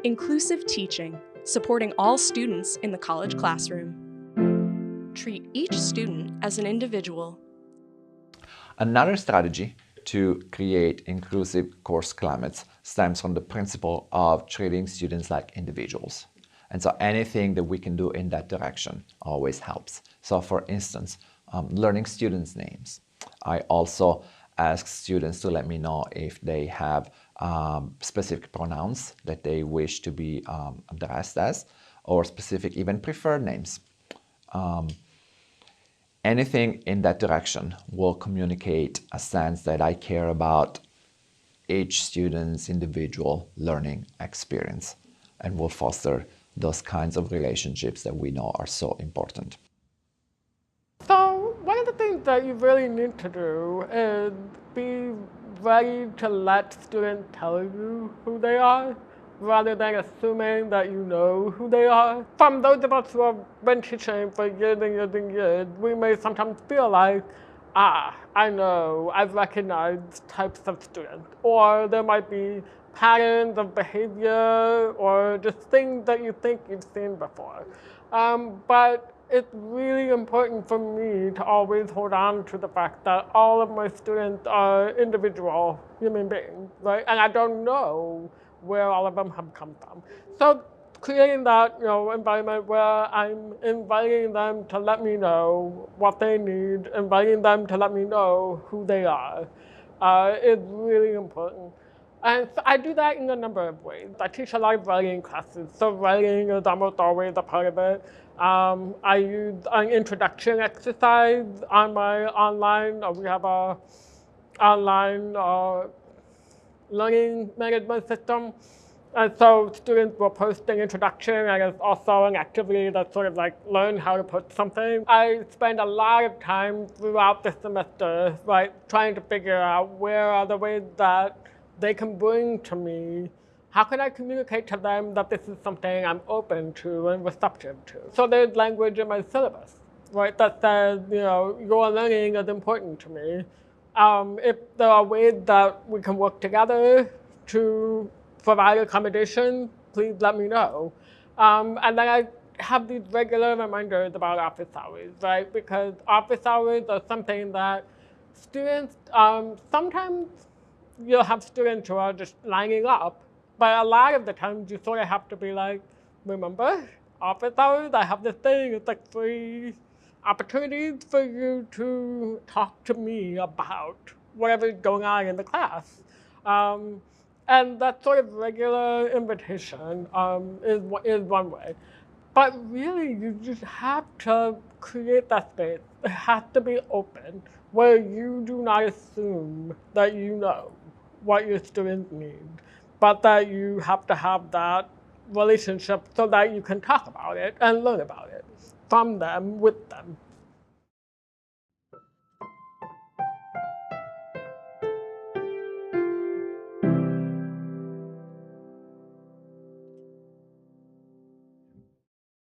Inclusive teaching, supporting all students in the college classroom. Treat each student as an individual. Another strategy to create inclusive course climates stems from the principle of treating students like individuals. And so anything that we can do in that direction always helps. So for instance, learning students' names. I also ask students to let me know if they have specific pronouns that they wish to be addressed as, or specific even preferred names. Anything in that direction will communicate a sense that I care about each student's individual learning experience and will foster those kinds of relationships that we know are so important. So one of the things that you really need to do is be ready to let students tell you who they are, rather than assuming that you know who they are. From those of us who have been teaching for years and years and years, we may sometimes feel like, I know, I've recognized types of students, or there might be patterns of behavior or just things that you think you've seen before. But it's really important for me to always hold on to the fact that all of my students are individual human beings, right? And I don't know where all of them have come from. So creating that environment where I'm inviting them to let me know what they need, inviting them to let me know who they are, is really important. And so I do that in a number of ways. I teach a lot of writing classes, so writing is almost always a part of it. I use an introduction exercise on my online, we have a online learning management system. And so students will post an introduction, and it's also an activity that sort of like learn how to post something. I spend a lot of time throughout the semester, right, trying to figure out where are the ways that they can bring to me, how can I communicate to them that this is something I'm open to and receptive to? So there's language in my syllabus, right, that says, your learning is important to me. If there are ways that we can work together to provide accommodation, please let me know. And then I have these regular reminders about office hours, right? Because office hours are something that students, sometimes you'll have students who are just lining up, but a lot of the times you sort of have to be like, remember, office hours, I have this thing, it's like 3 opportunities for you to talk to me about whatever's going on in the class. And that sort of regular invitation is one way. But really, you just have to create that space. It has to be open, where you do not assume that you know what your students need, but that you have to have that relationship so that you can talk about it and learn about it from them, with them.